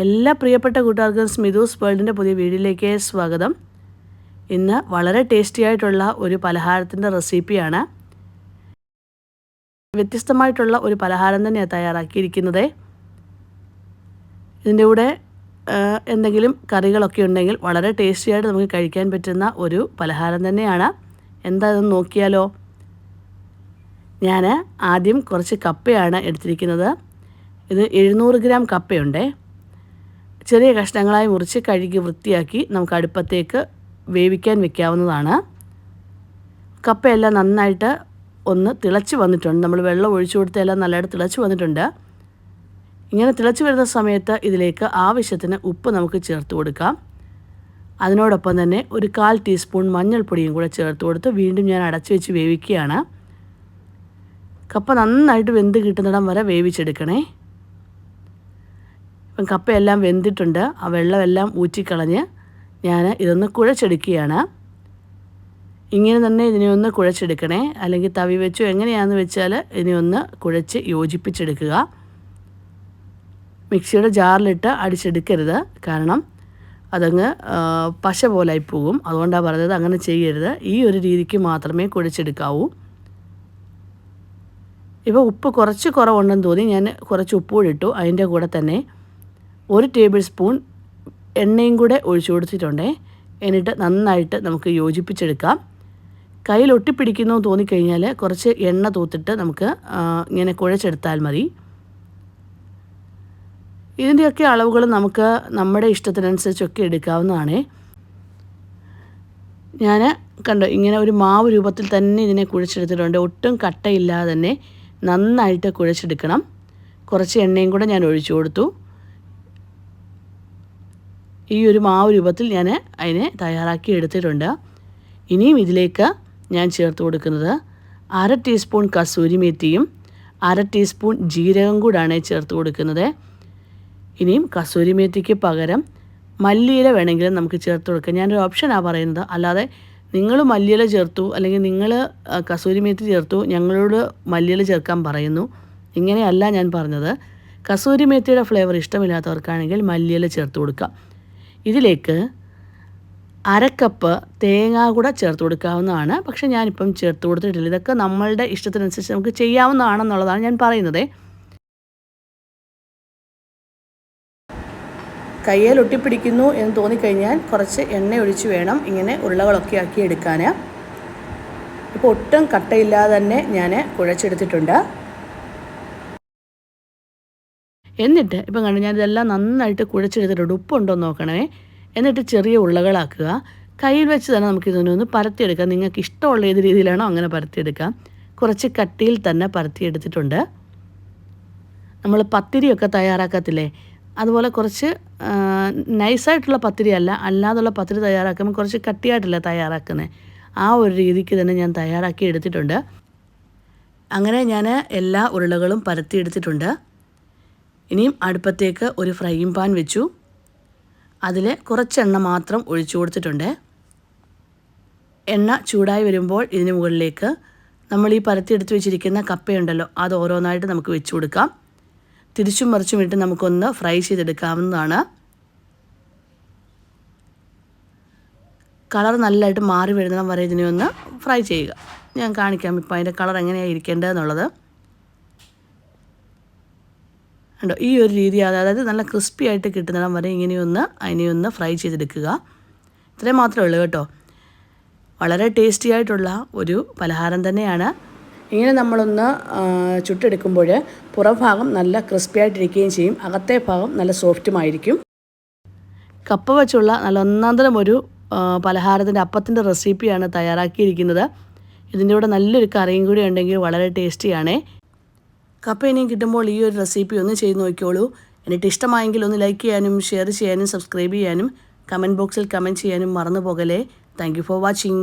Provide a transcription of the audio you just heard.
എല്ലാ പ്രിയപ്പെട്ട കൂട്ടുകാർക്കും സ്മിതൂസ് വേൾഡിൻ്റെ പുതിയ വീഡിയോയിലേക്ക് സ്വാഗതം. ഇന്ന് വളരെ ടേസ്റ്റി ആയിട്ടുള്ള ഒരു പലഹാരത്തിൻ്റെ റെസിപ്പിയാണ്. വ്യത്യസ്തമായിട്ടുള്ള ഒരു പലഹാരം തന്നെയാണ് തയ്യാറാക്കിയിരിക്കുന്നത്. ഇതിൻ്റെ കൂടെ എന്തെങ്കിലും കറികളൊക്കെ ഉണ്ടെങ്കിൽ വളരെ ടേസ്റ്റിയായിട്ട് നമുക്ക് കഴിക്കാൻ പറ്റുന്ന ഒരു പലഹാരം തന്നെയാണ്. എന്താണെന്ന് നോക്കിയാലോ. ഞാൻ ആദ്യം കുറച്ച് കപ്പയാണ് എടുത്തിരിക്കുന്നത്. ഇത് 700 ഗ്രാം കപ്പയുണ്ട്. ചെറിയ കഷ്ണങ്ങളായി മുറിച്ച് കഴുകി വൃത്തിയാക്കി നമുക്ക് അടുപ്പത്തേക്ക് വേവിക്കാൻ വെക്കാവുന്നതാണ്. കപ്പയെല്ലാം നന്നായിട്ട് ഒന്ന് തിളച്ച് വന്നിട്ടുണ്ട്. നമ്മൾ വെള്ളം ഒഴിച്ചു കൊടുത്തെല്ലാം നല്ലതായിട്ട് തിളച്ച് വന്നിട്ടുണ്ട്. ഇങ്ങനെ തിളച്ച് വരുന്ന സമയത്ത് ഇതിലേക്ക് ആവശ്യത്തിന് ഉപ്പ് നമുക്ക് ചേർത്ത് കൊടുക്കാം. അതിനോടൊപ്പം തന്നെ ഒരു 1/4 ടീസ്പൂൺ മഞ്ഞൾപ്പൊടിയും കൂടെ ചേർത്ത് കൊടുത്ത് വീണ്ടും ഞാൻ അടച്ചു വെച്ച് വേവിക്കുകയാണ്. കപ്പ നന്നായിട്ട് വെന്ത് കിട്ടുന്നിടം വരെ വേവിച്ചെടുക്കണേ. ഇപ്പം കപ്പയെല്ലാം വെന്തിട്ടുണ്ട്. ആ വെള്ളമെല്ലാം ഊറ്റിക്കളഞ്ഞ് ഞാൻ ഇതൊന്ന് കുഴച്ചെടുക്കുകയാണ്. ഇങ്ങനെ തന്നെ ഇതിനെ ഒന്ന് കുഴച്ചെടുക്കണേ. അല്ലെങ്കിൽ തവി വെച്ചോ എങ്ങനെയാണെന്ന് വെച്ചാൽ ഇതിനെ ഒന്ന് കുഴച്ച് യോജിപ്പിച്ചെടുക്കുക. മിക്സിയുടെ ജാറിലിട്ട് അടിച്ചെടുക്കരുത്. കാരണം അതങ്ങ് പശ പോലായി പോകും. അതുകൊണ്ടാണ് പറഞ്ഞത് അങ്ങനെ ചെയ്യരുത്. ഈ ഒരു രീതിക്ക് മാത്രമേ കുഴച്ചെടുക്കാവൂ. ഇപ്പോൾ ഉപ്പ് കുറച്ച് കുറവുണ്ടെന്ന് തോന്നി ഞാൻ കുറച്ച് ഉപ്പ് കൂടി ഇട്ടു. അതിൻ്റെ കൂടെ തന്നെ 1 ടേബിൾ സ്പൂൺ എണ്ണയും കൂടെ ഒഴിച്ചു കൊടുത്തിട്ടുണ്ട്. എന്നിട്ട് നന്നായിട്ട് നമുക്ക് യോജിപ്പിച്ചെടുക്കാം. കയ്യിൽ ഒട്ടിപ്പിടിക്കുന്നു തോന്നിക്കഴിഞ്ഞാൽ കുറച്ച് എണ്ണ തൂത്തിട്ട് നമുക്ക് ഇങ്ങനെ കുഴച്ചെടുത്താൽ മതി. ഇതിൻ്റെയൊക്കെ അളവുകൾ നമുക്ക് നമ്മുടെ ഇഷ്ടത്തിനനുസരിച്ചൊക്കെ എടുക്കാവുന്നതാണ്. ഞാൻ കണ്ടോ ഇങ്ങനെ ഒരു മാവ് രൂപത്തിൽ തന്നെ ഇതിനെ കുഴച്ചെടുത്തിട്ടുണ്ട്. ഒട്ടും കട്ടയില്ലാതെ തന്നെ നന്നായിട്ട് കുഴച്ചെടുക്കണം. കുറച്ച് എണ്ണയും കൂടെ ഞാൻ ഒഴിച്ചു കൊടുത്തു. ഈ ഒരു മാവ് രൂപത്തിൽ ഞാൻ അതിനെ തയ്യാറാക്കി എടുത്തിട്ടുണ്ട്. ഇനിയും ഇതിലേക്ക് ഞാൻ ചേർത്ത് കൊടുക്കുന്നത് 1/2 ടീസ്പൂൺ കസൂരി മേത്തിയും 1/2 ടീസ്പൂൺ ജീരകം കൂടാണ് ചേർത്ത് കൊടുക്കുന്നത്. ഇനിയും കസൂരി മേത്തിക്ക് പകരം മല്ലിയില വേണമെങ്കിലും നമുക്ക് ചേർത്ത് കൊടുക്കാം. ഞാനൊരു ഓപ്ഷനാണ് പറയുന്നത്. അല്ലാതെ നിങ്ങൾ മല്ലിയില ചേർത്തു അല്ലെങ്കിൽ നിങ്ങൾ കസൂരി മേത്തി ചേർത്തു ഞങ്ങളോട് മല്ലിയില ചേർക്കാൻ പറയുന്നു, ഇങ്ങനെയല്ല ഞാൻ പറഞ്ഞത്. കസൂരി മേത്തിയുടെ ഫ്ലേവർ ഇഷ്ടമില്ലാത്തവർക്കാണെങ്കിൽ മല്ലിയില ചേർത്ത് കൊടുക്കാം. ഇതിലേക്ക് 1/2 കപ്പ് തേങ്ങ കൂടെ ചേർത്ത് കൊടുക്കാവുന്നതാണ്. പക്ഷേ ഞാനിപ്പം ചേർത്ത് കൊടുത്തിട്ടില്ല. ഇതൊക്കെ നമ്മളുടെ ഇഷ്ടത്തിനനുസരിച്ച് നമുക്ക് ചെയ്യാവുന്നതാണെന്നുള്ളതാണ് ഞാൻ പറയുന്നത്. കയ്യിൽ ഒട്ടിപ്പിടിക്കുന്നു എന്ന് തോന്നിക്കഴിഞ്ഞാൽ കുറച്ച് എണ്ണ ഒഴിച്ച് വേണം ഇങ്ങനെ ഉരുളകളൊക്കെ ആക്കി എടുക്കാൻ. ഇപ്പോൾ ഒട്ടും കട്ടയില്ലാതെ തന്നെ ഞാൻ കുഴച്ചെടുത്തിട്ടുണ്ട്. എന്നിട്ട് ഇപ്പം കണ്ടു ഞാനിതെല്ലാം നന്നായിട്ട് കുഴച്ചെടുത്തിട്ടുണ്ട്. ഉപ്പുണ്ടോ എന്ന് നോക്കണേ. എന്നിട്ട് ചെറിയ ഉരുളകളാക്കുക. കയ്യിൽ വെച്ച് തന്നെ നമുക്കിതൊന്ന് പരത്തിയെടുക്കാം. നിങ്ങൾക്ക് ഇഷ്ടമുള്ള ഏത് രീതിയിലാണോ അങ്ങനെ പരത്തിയെടുക്കാം. കുറച്ച് കട്ടിയിൽ തന്നെ പരത്തിയെടുത്തിട്ടുണ്ട്. നമ്മൾ പത്തിരിയൊക്കെ തയ്യാറാക്കത്തില്ലേ, അതുപോലെ കുറച്ച് നൈസായിട്ടുള്ള പത്തിരി അല്ലാതുള്ള പത്തിരി തയ്യാറാക്കുമ്പോൾ കുറച്ച് കട്ടിയായിട്ടല്ല തയ്യാറാക്കുന്നത്. ആ ഒരു രീതിക്ക് തന്നെ ഞാൻ തയ്യാറാക്കി എടുത്തിട്ടുണ്ട്. അങ്ങനെ ഞാൻ എല്ലാ ഉരുളകളും പരത്തിയെടുത്തിട്ടുണ്ട്. ഇനിയും അടുപ്പത്തേക്ക് ഒരു ഫ്രൈയിങ് പാൻ വെച്ചു. അതിൽ കുറച്ച് എണ്ണ മാത്രം ഒഴിച്ചു കൊടുത്തിട്ടുണ്ട്. എണ്ണ ചൂടായി വരുമ്പോൾ ഇതിന് മുകളിലേക്ക് നമ്മൾ ഈ പരത്തിയെടുത്ത് വെച്ചിരിക്കുന്ന കപ്പയുണ്ടല്ലോ അത് ഓരോന്നായിട്ട് നമുക്ക് വെച്ച് കൊടുക്കാം. തിരിച്ചും മറിച്ചും ഇട്ട് നമുക്കൊന്ന് ഫ്രൈ ചെയ്തെടുക്കാവുന്നതാണ്. കളർ നല്ലതായിട്ട് മാറി വരുന്നിടം വരെ ഇതിനെ ഒന്ന് ഫ്രൈ ചെയ്യുക. ഞാൻ കാണിക്കാം ഇപ്പോൾ അതിൻ്റെ കളർ എങ്ങനെയാണ് ഇരിക്കേണ്ടതെന്നുള്ളത്. ഉണ്ടോ ഈ ഒരു രീതി, അതായത് നല്ല ക്രിസ്പി ആയിട്ട് കിട്ടുന്നിടം വരെ അതിനെയൊന്ന് ഫ്രൈ ചെയ്തെടുക്കുക. ഇത്രയും മാത്രമേ ഉള്ളൂ കേട്ടോ. വളരെ ടേസ്റ്റി ആയിട്ടുള്ള ഒരു പലഹാരം തന്നെയാണ്. ഇങ്ങനെ നമ്മളൊന്ന് ചുട്ടെടുക്കുമ്പോൾ പുറം ഭാഗം നല്ല ക്രിസ്പി ആയിട്ടിരിക്കുകയും ചെയ്യും, അകത്തെ ഭാഗം നല്ല സോഫ്റ്റുമായിരിക്കും. കപ്പ വെച്ചുള്ള നല്ല ഒന്നാന്തരം ഒരു പലഹാരത്തിൻ്റെ അപ്പത്തിൻ്റെ റെസിപ്പിയാണ് തയ്യാറാക്കിയിരിക്കുന്നത്. ഇതിൻ്റെ കൂടെ നല്ലൊരു കറിയും കൂടി ഉണ്ടെങ്കിൽ വളരെ ടേസ്റ്റിയാണേ. കപ്പ ഇനിയും കിട്ടുമ്പോൾ ഈ ഒരു റെസിപ്പി ഒന്ന് ചെയ്ത് നോക്കിയോളൂ. എന്നിട്ട് ഇഷ്ടമായെങ്കിൽ ഒന്ന് ലൈക്ക് ചെയ്യാനും ഷെയർ ചെയ്യാനും സബ്സ്ക്രൈബ് ചെയ്യാനും കമൻറ്റ് ബോക്സിൽ കമൻറ്റ് ചെയ്യാനും മറന്നു പോകലേ. Thank you for watching.